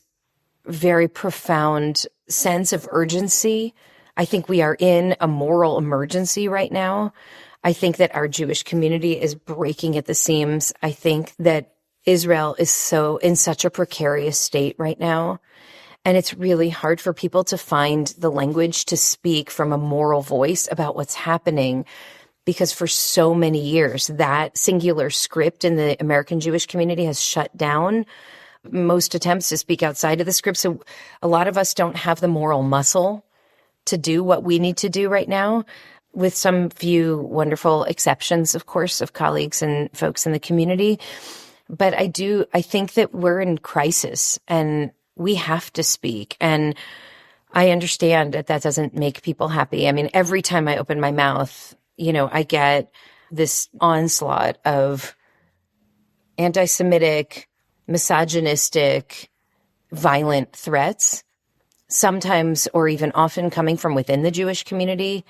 very profound sense of urgency. I think we are in a moral emergency right now. I think that our Jewish community is breaking at the seams. I think that Israel is in such a precarious state right now. And it's really hard for people to find the language to speak from a moral voice about what's happening, because for so many years, that singular script in the American Jewish community has shut down most attempts to speak outside of the script. So a lot of us don't have the moral muscle to do what we need to do right now, with some few wonderful exceptions, of course, of colleagues and folks in the community. But I think that we're in crisis and we have to speak. And I understand that that doesn't make people happy. I mean, every time I open my mouth, I get this onslaught of anti-Semitic, misogynistic, violent threats, sometimes or even often coming from within the Jewish community.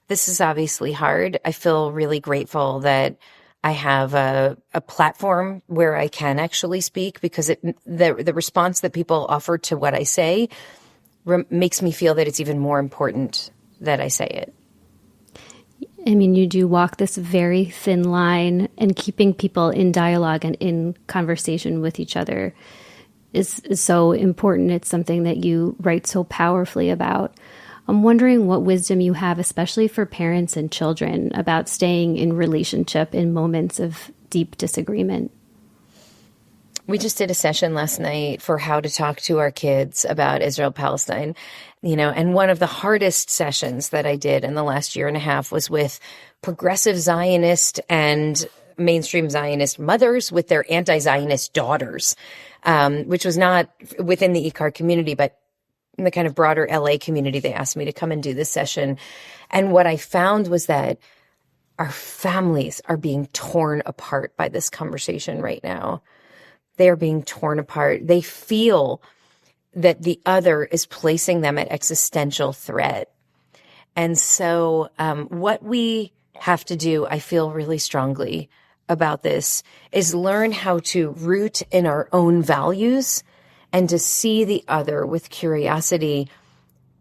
This is obviously hard. I feel really grateful that I have a platform where I can actually speak, because the response that people offer to what I say makes me feel that it's even more important that I say it. I mean, you do walk this very thin line, and keeping people in dialogue and in conversation with each other is so important. It's something that you write so powerfully about. I'm wondering what wisdom you have, especially for parents and children, about staying in relationship in moments of deep disagreement. We just did a session last night for how to talk to our kids about Israel-Palestine, and one of the hardest sessions that I did in the last year and a half was with progressive Zionist and mainstream Zionist mothers with their anti-Zionist daughters. which was not within the IKAR community, but in the kind of broader LA community. They asked me to come and do this session. And what I found was that our families are being torn apart by this conversation right now. They are being torn apart. They feel that the other is placing them at existential threat. And so what we have to do, I feel really strongly about this, is learn how to root in our own values and to see the other with curiosity,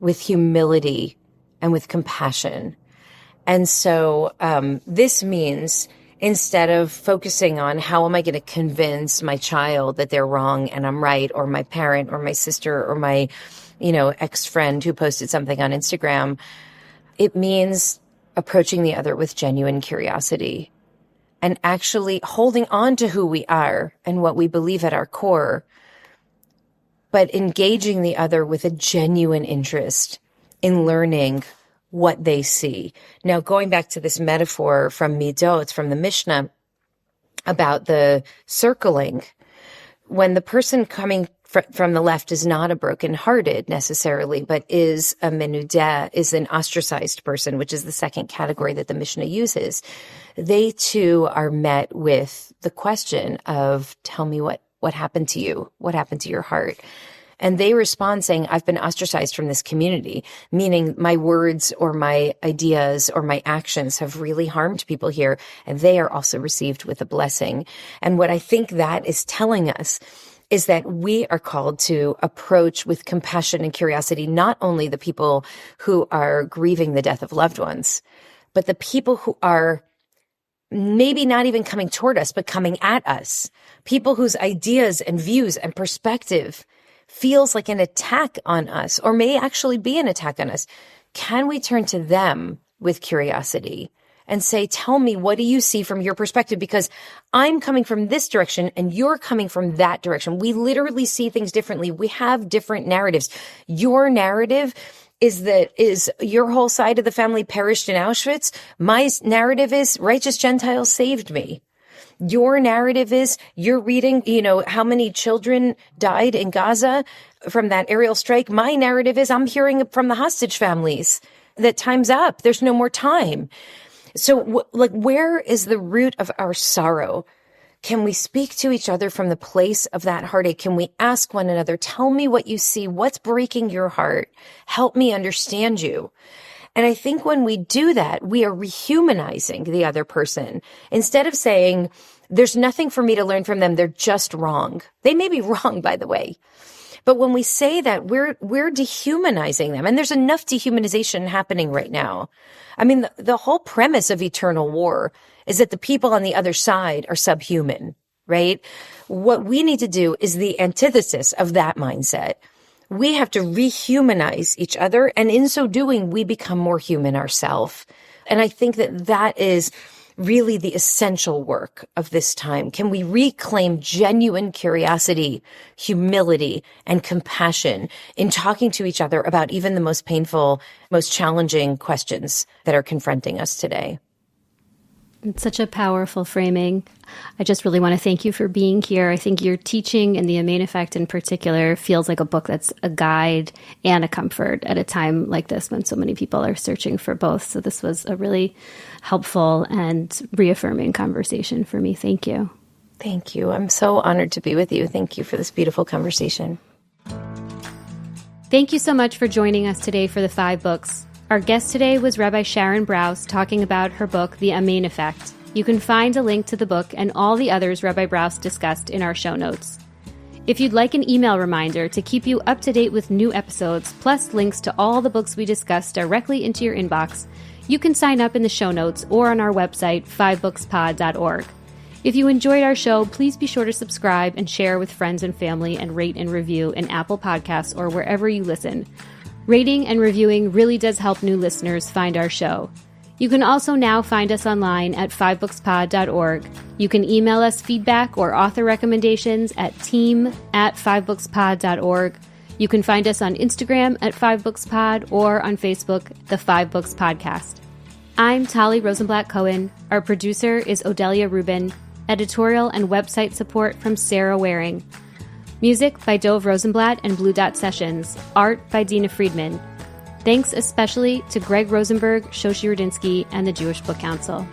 with humility, and with compassion. And so this means, instead of focusing on how am I going to convince my child that they're wrong and I'm right, or my parent or my sister or my, ex-friend who posted something on Instagram, it means approaching the other with genuine curiosity and actually holding on to who we are and what we believe at our core, but engaging the other with a genuine interest in learning what they see. Now, going back to this metaphor from Midot, from the Mishnah, about the circling, when the person coming from the left is not a brokenhearted necessarily, but is a menudeh, is an ostracized person, which is the second category that the Mishnah uses, they too are met with the question of, tell me what happened to you? What happened to your heart? And they respond saying, I've been ostracized from this community, meaning my words or my ideas or my actions have really harmed people here, and they are also received with a blessing. And what I think that is telling us is that we are called to approach with compassion and curiosity, not only the people who are grieving the death of loved ones, but the people who are maybe not even coming toward us, but coming at us, people whose ideas and views and perspective feels like an attack on us, or may actually be an attack on us. Can we turn to them with curiosity and say, tell me, what do you see from your perspective? Because I'm coming from this direction and you're coming from that direction. We literally see things differently. We have different narratives. Your narrative is your whole side of the family perished in Auschwitz. My narrative is righteous Gentiles saved me. Your narrative is you're reading, how many children died in Gaza from that aerial strike. My narrative is I'm hearing from the hostage families that time's up. There's no more time. So where is the root of our sorrow? Can we speak to each other from the place of that heartache? Can we ask one another, tell me what you see? What's breaking your heart? Help me understand you. And I think when we do that, we are rehumanizing the other person. Instead of saying, there's nothing for me to learn from them, they're just wrong. They may be wrong, by the way. But when we say that, we're dehumanizing them. And there's enough dehumanization happening right now. I mean, the whole premise of eternal war is that the people on the other side are subhuman, right? What we need to do is the antithesis of that mindset. We have to rehumanize each other, and in so doing, we become more human ourselves. And I think that is really the essential work of this time. Can we reclaim genuine curiosity, humility, and compassion in talking to each other about even the most painful, most challenging questions that are confronting us today? It's such a powerful framing. I just really want to thank you for being here. I think your teaching and the Amen Effect in particular feels like a book that's a guide and a comfort at a time like this when so many people are searching for both. So this was a really helpful and reaffirming conversation for me. Thank you. Thank you. I'm so honored to be with you. Thank you for this beautiful conversation. Thank you so much for joining us today for the 5 books. Our guest today was Rabbi Sharon Brous talking about her book, The Amen Effect. You can find a link to the book and all the others Rabbi Brous discussed in our show notes. If you'd like an email reminder to keep you up to date with new episodes, plus links to all the books we discussed directly into your inbox, you can sign up in the show notes or on our website, 5bookspod.org. If you enjoyed our show, please be sure to subscribe and share with friends and family and rate and review in Apple Podcasts or wherever you listen. Rating and reviewing really does help new listeners find our show. You can also now find us online at 5bookspod.org. You can email us feedback or author recommendations at team@5bookspod.org. You can find us on Instagram at 5bookspod or on Facebook, The 5 Books Podcast. I'm Tali Rosenblatt-Cohen. Our producer is Odelia Rubin. Editorial and website support from Sarah Waring. Music by Dove Rosenblatt and Blue Dot Sessions. Art by Dina Friedman. Thanks especially to Greg Rosenberg, Shoshi Rudinsky, and the Jewish Book Council.